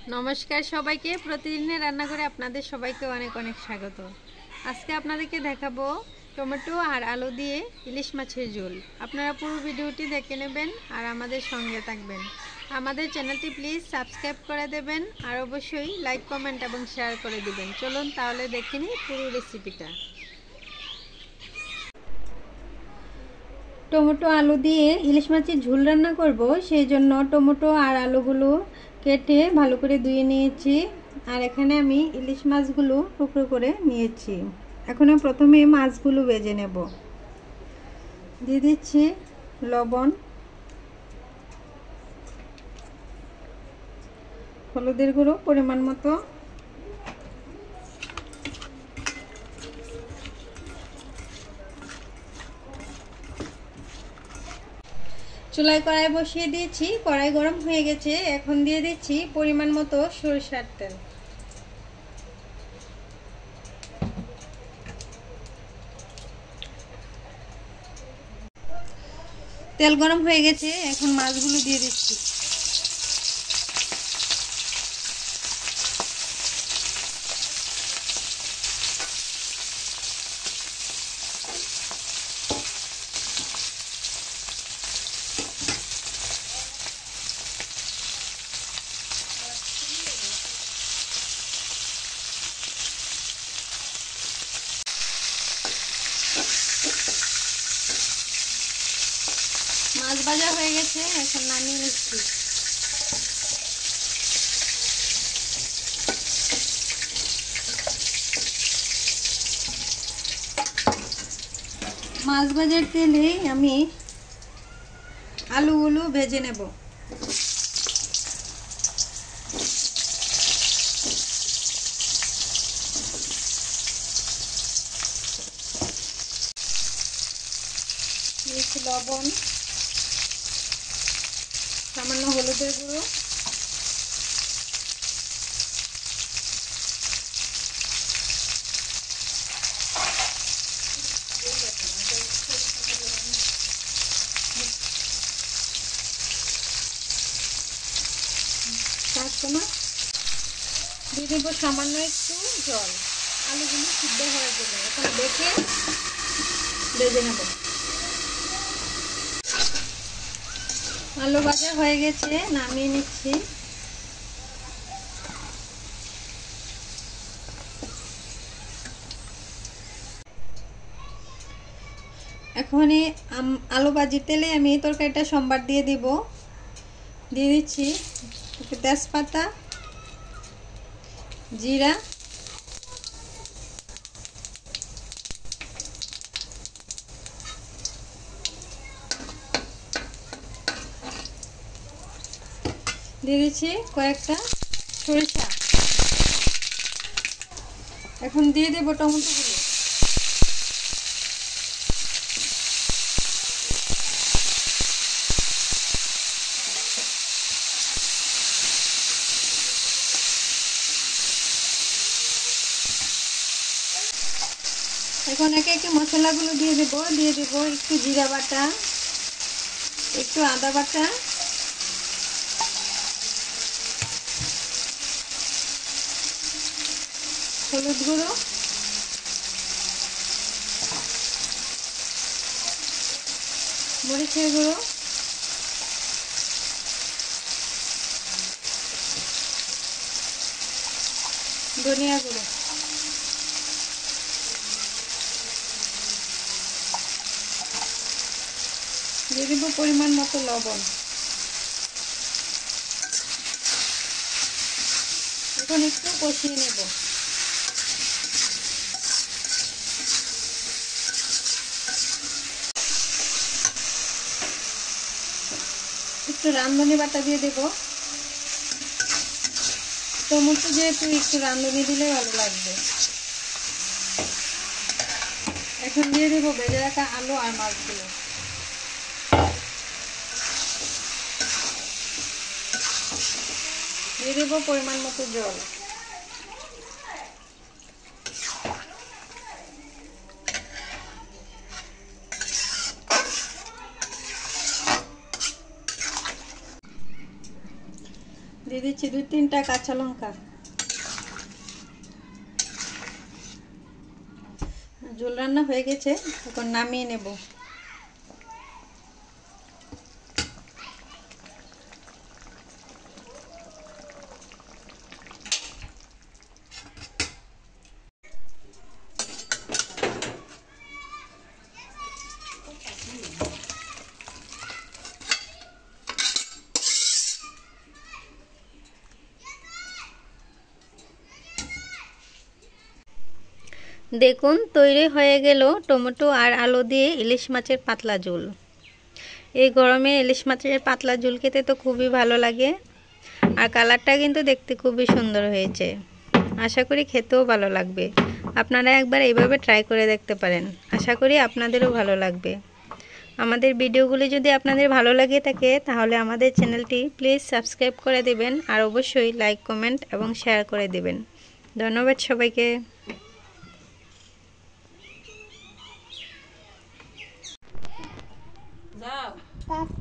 নমস্কার সবাইকে, প্রতিদিনের রান্নাঘরে আপনাদের সবাইকে অনেক অনেক স্বাগত। আজকে আপনাদেরকে দেখাবো টমেটো আর আলু দিয়ে ইলিশ মাছের ঝোল। আপনারা পুরো ভিডিওটি দেখে নেবেন আর আমাদের সঙ্গে থাকবেন। আমাদের চ্যানেলটি প্লিজ সাবস্ক্রাইব করে দেবেন আর অবশ্যই লাইক, কমেন্ট এবং শেয়ার করে দিবেন। চলুন তাহলে দেখে নিই পুরো রেসিপিটা। টমেটো আলু দিয়ে ইলিশ মাছের ঝোল রান্না করব, সেই জন্য টমেটো আর আলুগুলো কেটে ভালো করে ধুয়ে নিয়েছি। আর এখানে আমি ইলিশ মাছগুলো টুকরো করে নিয়েছি। এখন প্রথমে মাছগুলো ভেজে নেব। দিয়ে দিচ্ছি লবণ, হলুদের গুঁড়ো পরিমাণ মতো, চুলায় কড়াই বসিয়ে দিয়েছি। কড়াই গরম হয়ে গেছে। এখন দিয়ে দিচ্ছি পরিমাণ মতো সরিষার তেল। তেল গরম হয়ে গেছে, এখন মাছগুলো দিয়ে দিচ্ছি। মাছ ভাজা হয়ে গেছে, এখন নামিয়ে নিচ্ছি। মাছ ভাজার তেলে আমি আলুগুলো ভেজে নেব। দিয়েছি লবণ, সামান্য হলুদের গুঁড়ো, দিয়ে দেবো সামান্য একটু জল। আলুগুলো সিদ্ধ হয়ে যাবে, এখন দেখে ভেজে নেব। আলু ভাজা হয়ে গেছে, নামিয়ে নিচ্ছি। এখন আলু ভাজির তেলে আমি তরকারিটা সম্বার দিয়ে দিব। দিয়ে দিচ্ছি তেজপাতা, জিরা, দিয়ে দিচ্ছি কয়েকটা সরিষা। এখন দিয়ে দেব টমেটোগুলো। এখন একে একে মশলাগুলো দিয়ে দেব। একটু জিরা বাটা, একটু আদা বাটা, হলুদ গুঁড়ো, মরিচের গুঁড়ো, ধনিয়া গুঁড়ো, দিয়ে দেবো পরিমাণ মতো লবণ। এখন একটু কষিয়ে নেব। একটু রাঁধুনি বাটা দিয়ে দেব। টমেটো যেহেতু একটু রাঁধুনি দিলে ভালো লাগবে। এখন দিয়ে দেব ভেজে রাখা আলু আর মাছগুলো। দিয়ে দেব পরিমাণ মতো জল। দিয়ে দিচ্ছি 2-3টা কাঁচা লঙ্কা। ঝোল রান্না হয়ে গেছে, এখন নামিয়ে নেব। দেখুন তৈরি হয়ে গেল টমেটো আর আলু দিয়ে ইলিশ মাছের পাতলা ঝোল। এই গরমে ইলিশ মাছের পাতলা ঝোল খেতে তো খুবই ভালো লাগে, আর কালারটা কিন্তু দেখতে খুবই সুন্দর হয়েছে। আশা করি খেতেও ভালো লাগবে। আপনারা একবার এইভাবে ট্রাই করে দেখতে পারেন, আশা করি আপনাদেরও ভালো লাগবে। আমাদের ভিডিওগুলি যদি আপনাদের ভালো লাগে থাকে তাহলে আমাদের চ্যানেলটি প্লিজ সাবস্ক্রাইব করে দেবেন, আর অবশ্যই লাইক, কমেন্ট এবং শেয়ার করে দেবেন। ধন্যবাদ সবাইকে। Stop.